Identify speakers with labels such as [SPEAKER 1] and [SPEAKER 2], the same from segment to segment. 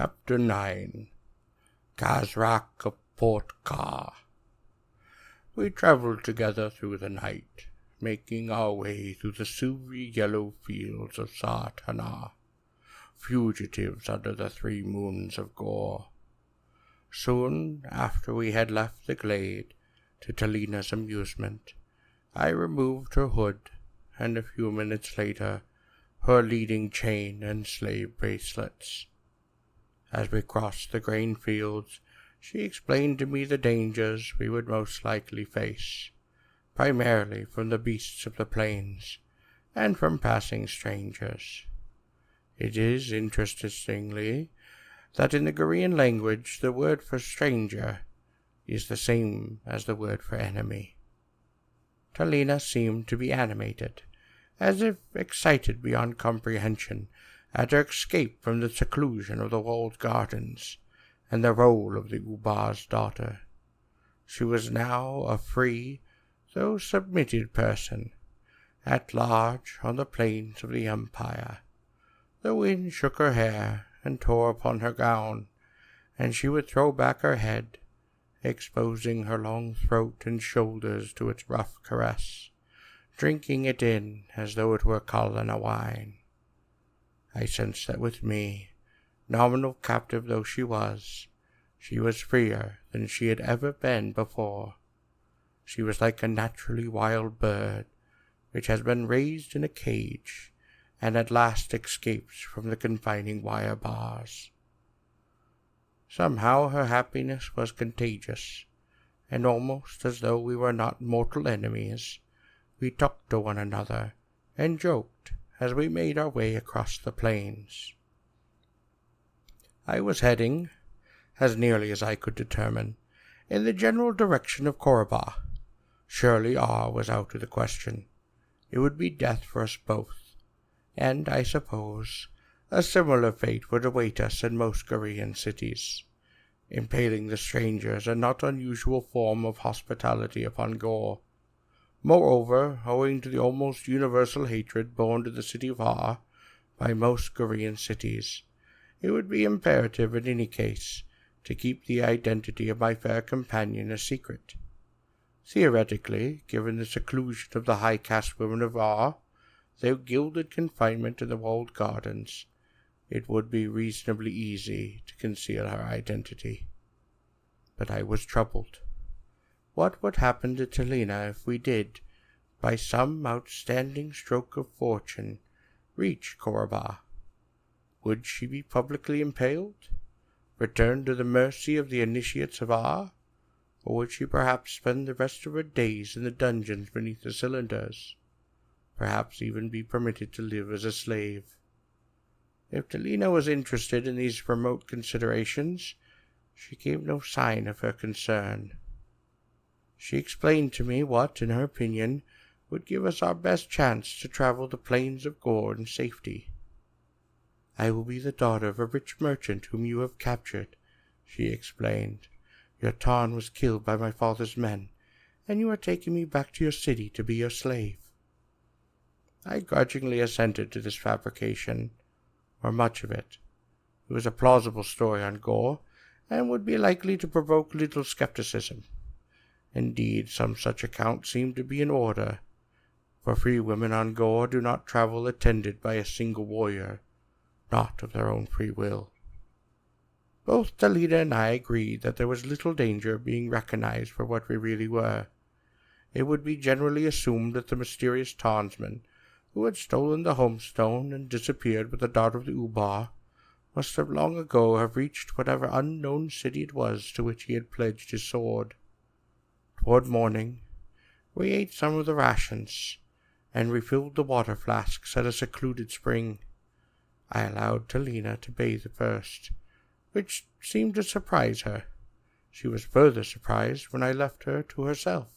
[SPEAKER 1] Chapter 9 Kazrak of Port Kar. We travelled together through the night, making our way through the silvery yellow fields of Sartana, fugitives under the 3 moons of Gor. Soon after we had left the glade, to Talina's amusement, I removed her hood, and a few minutes later, her leading chain and slave bracelets. As we crossed the grain fields, she explained to me the dangers we would most likely face, primarily from the beasts of the plains, and from passing strangers. It is, interestingly, that in the Gorean language the word for stranger is the same as the word for enemy. Talina seemed to be animated, as if excited beyond comprehension at her escape from the seclusion of the walled gardens and the role of the Ubar's daughter. She was now a free, though submitted person, at large on the plains of the Empire. The wind shook her hair and tore upon her gown, and she would throw back her head, exposing her long throat and shoulders to its rough caress, drinking it in as though it were Kalana wine. I sensed that with me, nominal captive though she was freer than she had ever been before. She was like a naturally wild bird, which has been raised in a cage, and at last escapes from the confining wire bars. Somehow her happiness was contagious, and almost as though we were not mortal enemies, we talked to one another and joked as we made our way across the plains. I was heading, as nearly as I could determine, in the general direction of Koraba. Surely R was out of the question. It would be death for us both, and, I suppose, a similar fate would await us in most Gorean cities. Impaling the strangers a not unusual form of hospitality upon Gor. Moreover, owing to the almost universal hatred borne to the city of Har by most Gorean cities, it would be imperative in any case to keep the identity of my fair companion a secret. Theoretically, given the seclusion of the high-caste women of Har, their gilded confinement in the walled gardens, it would be reasonably easy to conceal her identity. But I was troubled. What would happen to Talina if we did, by some outstanding stroke of fortune, reach Koraba? Would she be publicly impaled, returned to the mercy of the initiates of Ar, or would she perhaps spend the rest of her days in the dungeons beneath the cylinders, perhaps even be permitted to live as a slave? If Talina was interested in these remote considerations, she gave no sign of her concern. She explained to me what, in her opinion, would give us our best chance to travel the plains of Gor in safety. "I will be the daughter of a rich merchant whom you have captured," she explained. "Your Tarn was killed by my father's men, and you are taking me back to your city to be your slave." I grudgingly assented to this fabrication, or much of it. It was a plausible story on Gor, and would be likely to provoke little skepticism. Indeed, some such account seemed to be in order, for free women on Gor do not travel attended by a single warrior, not of their own free will. Both Talina and I agreed that there was little danger of being recognized for what we really were. It would be generally assumed that the mysterious Tarnsman, who had stolen the homestone and disappeared with the daughter of the Ubar, must have long ago have reached whatever unknown city it was to which he had pledged his sword. Toward morning, we ate some of the rations, and refilled the water flasks at a secluded spring. I allowed Talina to bathe first, which seemed to surprise her. She was further surprised when I left her to herself.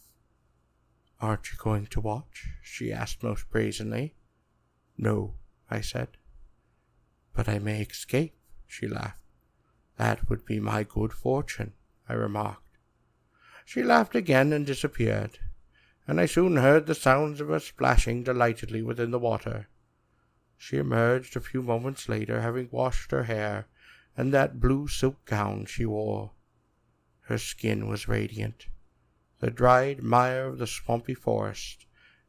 [SPEAKER 1] "Aren't you going to watch?" she asked most brazenly. "No," I said. "But I may escape," she laughed. "That would be my good fortune," I remarked. She laughed again and disappeared, and I soon heard the sounds of her splashing delightedly within the water. She emerged a few moments later, having washed her hair and that blue silk gown she wore. Her skin was radiant. The dried mire of the swampy forest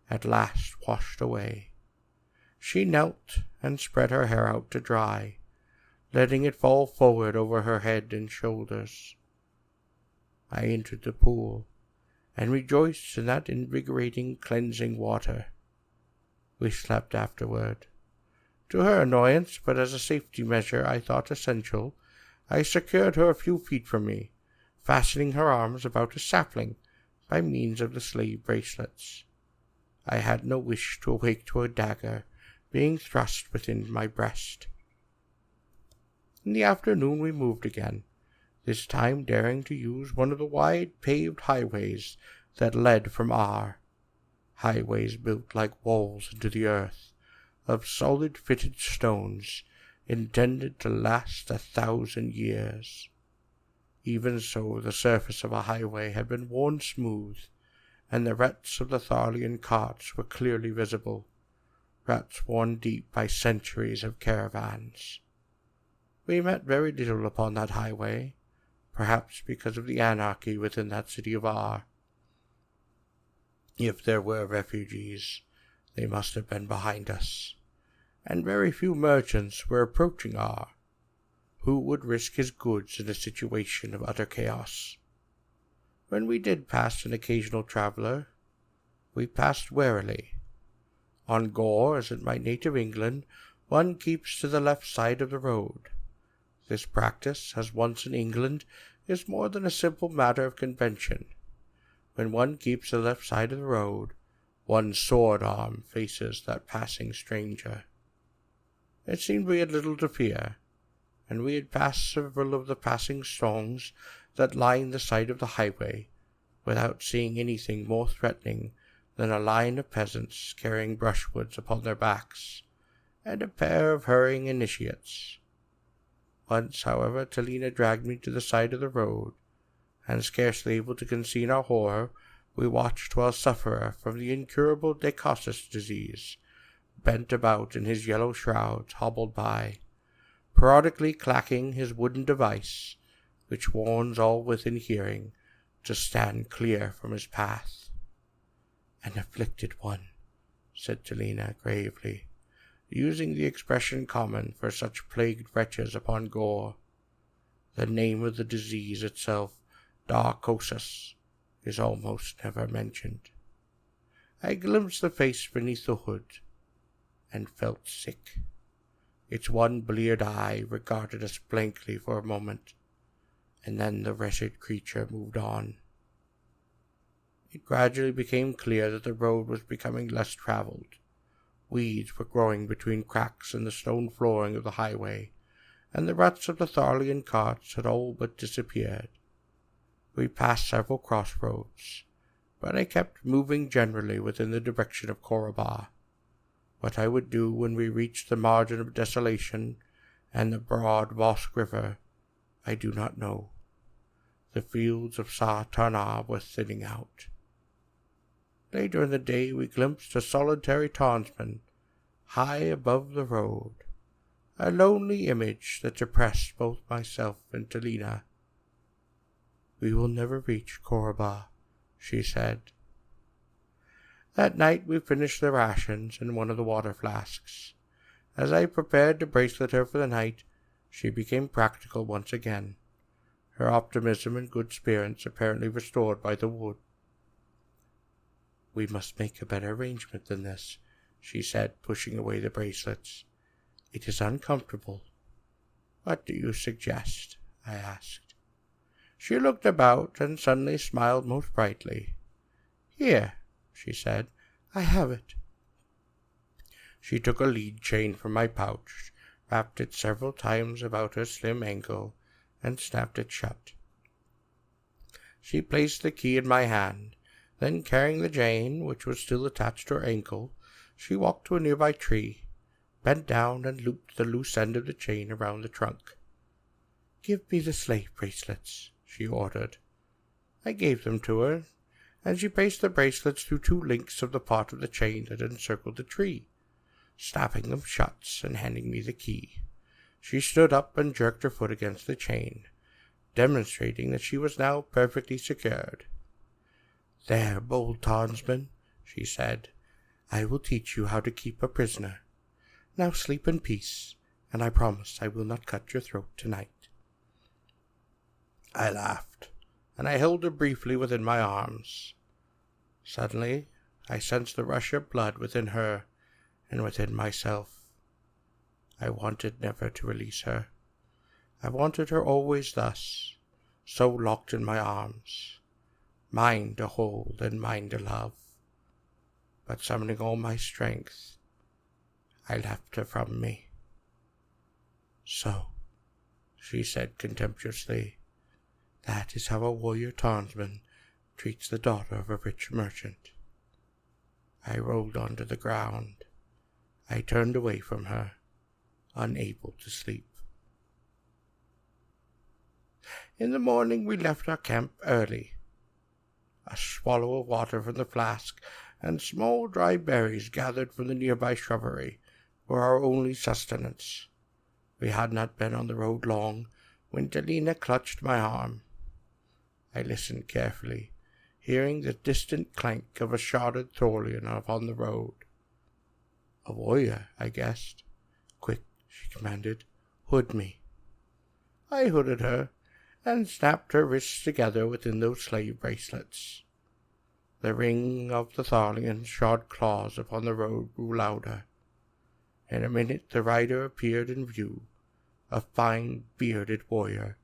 [SPEAKER 1] at last washed away. She knelt and spread her hair out to dry, letting it fall forward over her head and shoulders. I entered the pool, and rejoiced in that invigorating, cleansing water. We slept afterward. To her annoyance, but as a safety measure I thought essential, I secured her a few feet from me, fastening her arms about a sapling by means of the slave bracelets. I had no wish to awake to a dagger being thrust within my breast. In the afternoon we moved again, this time daring to use one of the wide paved highways that led from Ar. Highways built like walls into the earth, of solid fitted stones, intended to last 1,000 years. Even so, the surface of a highway had been worn smooth, and the ruts of the Tharlian carts were clearly visible, ruts worn deep by centuries of caravans. We met very little upon that highway, perhaps because of the anarchy within that city of Ar. If there were refugees, they must have been behind us, and very few merchants were approaching Ar. Who would risk his goods in a situation of utter chaos? When we did pass an occasional traveller, we passed warily. On Gor, as in my native England, one keeps to the left side of the road. This practice, as once in England, is more than a simple matter of convention. When one keeps the left side of the road, one's sword arm faces that passing stranger. It seemed we had little to fear, and we had passed several of the passing stones that lined the side of the highway without seeing anything more threatening than a line of peasants carrying brushwoods upon their backs, and a pair of hurrying initiates. Once, however, Talina dragged me to the side of the road, and scarcely able to conceal our horror, we watched while a sufferer from the incurable Decossus disease, bent about in his yellow shrouds, hobbled by, periodically clacking his wooden device, which warns all within hearing to stand clear from his path. "An afflicted one," said Talina gravely, using the expression common for such plagued wretches upon Gor. The name of the disease itself, Darcosus, is almost never mentioned. I glimpsed the face beneath the hood, and felt sick. Its one bleared eye regarded us blankly for a moment, and then the wretched creature moved on. It gradually became clear that the road was becoming less traveled. Weeds were growing between cracks in the stone flooring of the highway, and the ruts of the Tharlian carts had all but disappeared. We passed several crossroads, but I kept moving generally within the direction of Korabah. What I would do when we reached the margin of desolation and the broad Vosk River, I do not know. The fields of Sa Tarna were thinning out. Later in the day we glimpsed a solitary Tarnsman high above the road, a lonely image that depressed both myself and Talina. "We will never reach Korabah," she said. That night we finished the rations in one of the water flasks. As I prepared to bracelet her for the night, she became practical once again, her optimism and good spirits apparently restored by the wood. "We must make a better arrangement than this," she said, pushing away the bracelets. "It is uncomfortable." "What do you suggest?" I asked. She looked about and suddenly smiled most brightly. "Here," she said, "I have it." She took a lead chain from my pouch, wrapped it several times about her slim ankle, and snapped it shut. She placed the key in my hand. Then, carrying the chain, which was still attached to her ankle, she walked to a nearby tree, bent down, and looped the loose end of the chain around the trunk. "Give me the slave bracelets," she ordered. I gave them to her, and she placed the bracelets through 2 links of the part of the chain that encircled the tree, snapping them shut and handing me the key. She stood up and jerked her foot against the chain, demonstrating that she was now perfectly secured. "There, bold Tarnsman," she said, "I will teach you how to keep a prisoner. Now sleep in peace, and I promise I will not cut your throat tonight." I laughed, and I held her briefly within my arms. Suddenly, I sensed the rush of blood within her and within myself. I wanted never to release her. I wanted her always thus, so locked in my arms, mine to hold and mine to love. But summoning all my strength, I left her from me. "So," she said contemptuously, "that is how a warrior Tarnsman treats the daughter of a rich merchant." I rolled onto the ground. I turned away from her, unable to sleep. In the morning we left our camp early. A swallow of water from the flask and small dry berries gathered from the nearby shrubbery were our only sustenance. We had not been on the road long when Talina clutched my arm. I listened carefully, hearing the distant clank of a sharded thorlion upon the road. "A warrior," I guessed. "Quick," she commanded, "hood me." I hooded her, and snapped her wrists together within those slave bracelets. The ring of the Tharlion's shod claws upon the road grew louder. In a minute the rider appeared in view, a fine bearded warrior,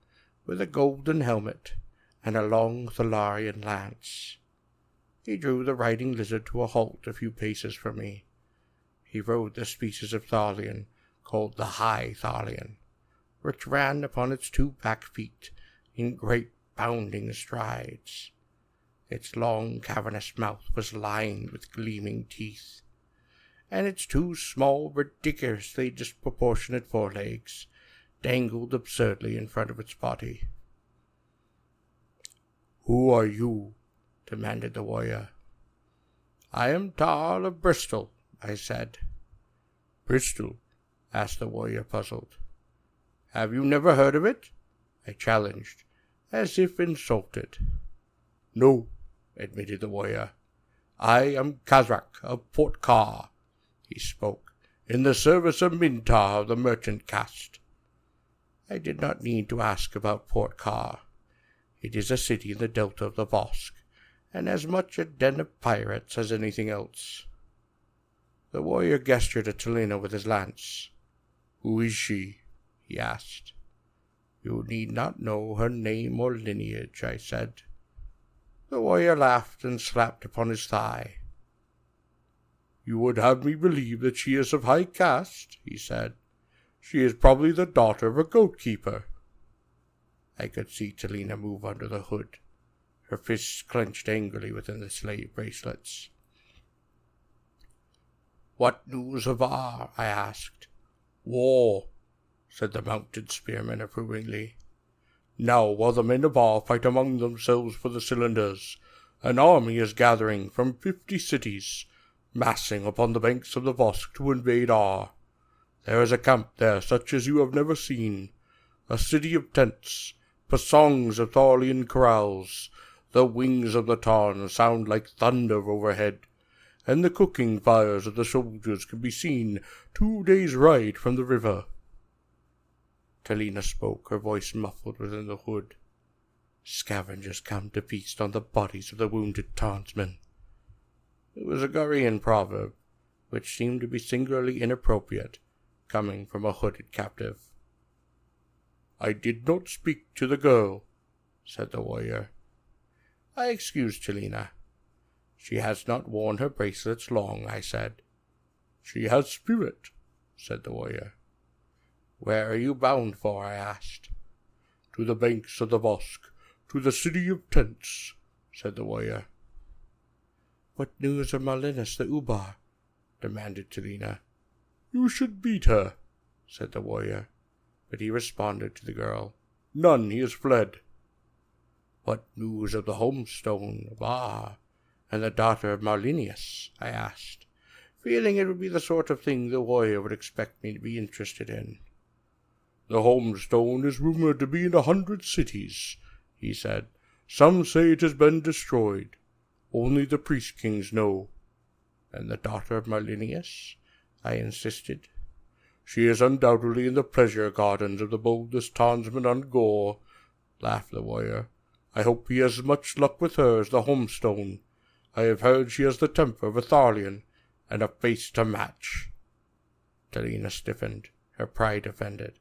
[SPEAKER 1] with a golden helmet and a long Thalarian lance. He drew the riding lizard to a halt a few paces from me. He rode the species of Tharlion called the High Tharlion, which ran upon its two back feet in great bounding strides. Its long cavernous mouth was lined with gleaming teeth, and its two small, ridiculously disproportionate forelegs dangled absurdly in front of its body. "Who are you?" demanded the warrior. "I am Tarl of Bristol," I said. "Bristol?" asked the warrior, puzzled. "Have you never heard of it?" I challenged, as if insulted. "No," admitted the warrior. "I am Kazrak of Port Kar," he spoke, "in the service of Mintar of the merchant caste." I did not need to ask about Port Kar. It is a city in the delta of the Vosk, and as much a den of pirates as anything else. The warrior gestured at Talina with his lance. "Who is she?" he asked. "You need not know her name or lineage," I said. The warrior laughed and slapped upon his thigh. "You would have me believe that she is of high caste," he said. "She is probably the daughter of a goat-keeper." I could see Talina move under the hood, her fists clenched angrily within the slave bracelets. "What news of Ar?" I asked. "War," said the mounted spearman approvingly. "Now, while the men of Ar fight among themselves for the cylinders, an army is gathering from 50 cities, massing upon the banks of the Vosk to invade Ar. There is a camp there such as you have never seen, a city of tents, songs of Tharlian corrals, the wings of the Tarn sound like thunder overhead, and the cooking fires of the soldiers can be seen 2 days' ride from the river." Talina spoke, her voice muffled within the hood. "Scavengers come to feast on the bodies of the wounded Tarnsmen." It was a Gorian proverb, which seemed to be singularly inappropriate, coming from a hooded captive. "I did not speak to the girl," said the warrior. I excused Talina. "She has not worn her bracelets long," I said. "She has spirit," said the warrior. "Where are you bound for?" I asked. "To the banks of the Vosk, to the city of tents," said the warrior. "What news of Marlinus the Ubar?" demanded Talina. "You should beat her," said the warrior, but he responded to the girl. "None, he has fled." "What news of the homestone of Ar and the daughter of Marlinius?" I asked, feeling it would be the sort of thing the warrior would expect me to be interested in. "The homestone is rumored to be in 100 cities," he said. "Some say it has been destroyed. Only the priest-kings know." "And the daughter of Marlinius?" I insisted. "She is undoubtedly in the pleasure gardens of the boldest Tarnsman on Gor," laughed the warrior. "I hope he has as much luck with her as the homestone. I have heard she has the temper of a Tharlian, and a face to match." Talina stiffened, her pride offended.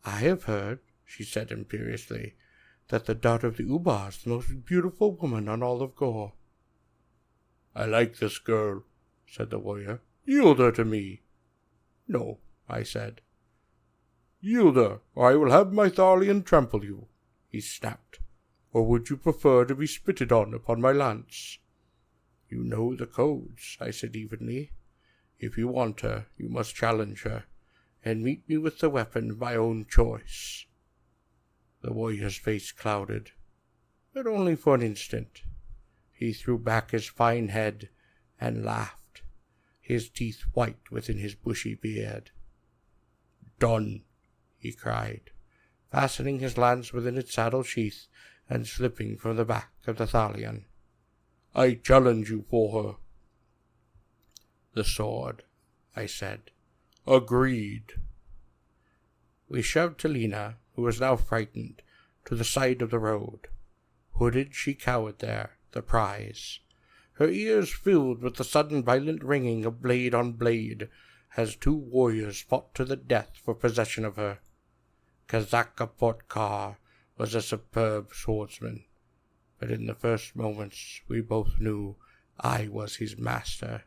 [SPEAKER 1] "I have heard," she said imperiously, "that the daughter of the Ubar is the most beautiful woman on all of Gor." "I like this girl," said the warrior. "Yield her to me." "No," I said. "Yield her, or I will have my Tharlian trample you," he snapped. "Or would you prefer to be spitted on upon my lance?" "You know the codes," I said evenly. "If you want her, you must challenge her, and meet me with the weapon of my own choice." The warrior's face clouded, but only for an instant. He threw back his fine head and laughed, his teeth white within his bushy beard. "Done," he cried, fastening his lance within its saddle sheath and slipping from the back of the Thalian. "I challenge you for her." "The sword," I said. "Agreed." We shoved Talina, who was now frightened, to the side of the road. Hooded, she cowered there, the prize, her ears filled with the sudden violent ringing of blade on blade, as 2 warriors fought to the death for possession of her. Kazrak of Port Kar was a superb swordsman, but in the first moments we both knew I was his master.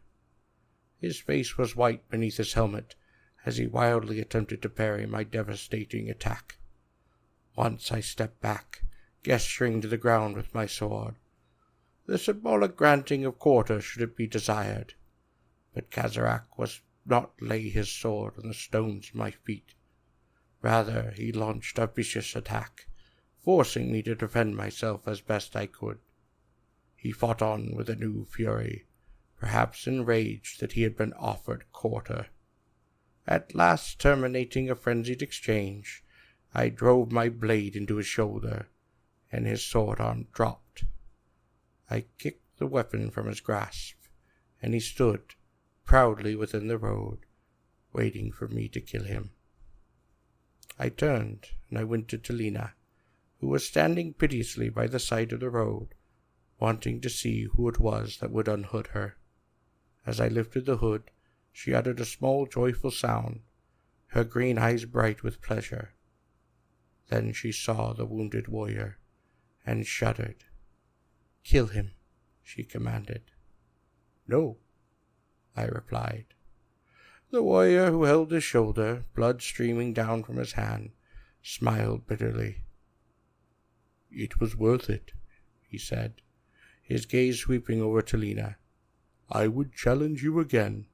[SPEAKER 1] His face was white beneath his helmet as he wildly attempted to parry my devastating attack. Once I stepped back, gesturing to the ground with my sword, the symbolic granting of quarter should it be desired, but Kazrak was not lay his sword on the stones at my feet. Rather, he launched a vicious attack, forcing me to defend myself as best I could. He fought on with a new fury, perhaps enraged that he had been offered quarter. At last, terminating a frenzied exchange, I drove my blade into his shoulder, and his sword arm dropped. I kicked the weapon from his grasp, and he stood proudly within the road, waiting for me to kill him. I turned, and I went to Talina, who was standing piteously by the side of the road, wanting to see who it was that would unhood her. As I lifted the hood, she uttered a small joyful sound, her green eyes bright with pleasure. Then she saw the wounded warrior, and shuddered. "Kill him," she commanded. "No," I replied. The warrior, who held his shoulder, blood streaming down from his hand, smiled bitterly. "It was worth it," he said, his gaze sweeping over Talina. "I would challenge you again."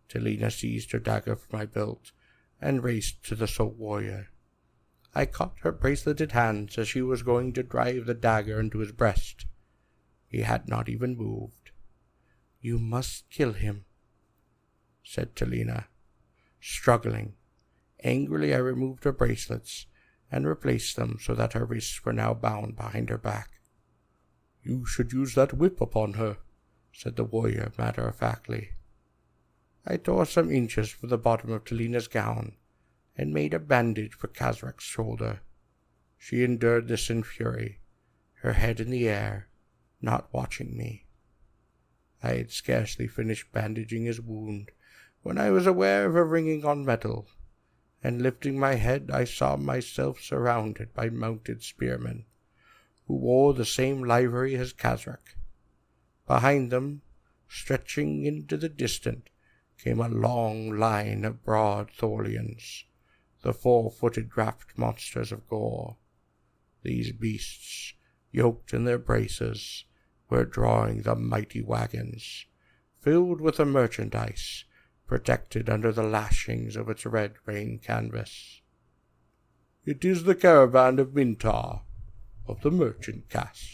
[SPEAKER 1] Talina seized her dagger from my belt and raced to the warrior. I caught her braceleted hands as she was going to drive the dagger into his breast. He had not even moved. "You must kill him," said Talina. Struggling, angrily I removed her bracelets and replaced them so that her wrists were now bound behind her back. "You should use that whip upon her," said the warrior matter-of-factly. I tore some inches from the bottom of Talina's gown and made a bandage for Kazrak's shoulder. She endured this in fury, her head in the air, not watching me. I had scarcely finished bandaging his wound when I was aware of a ringing on metal, and lifting my head I saw myself surrounded by mounted spearmen, who wore the same livery as Kazrak. Behind them, stretching into the distance, came a long line of broad Thorlians, the 4-footed draft monsters of Gor. These beasts, yoked in their braces, were drawing the mighty wagons, filled with the merchandise, protected under the lashings of its red rain canvas. "It is the caravan of Mintar, of the merchant caste,"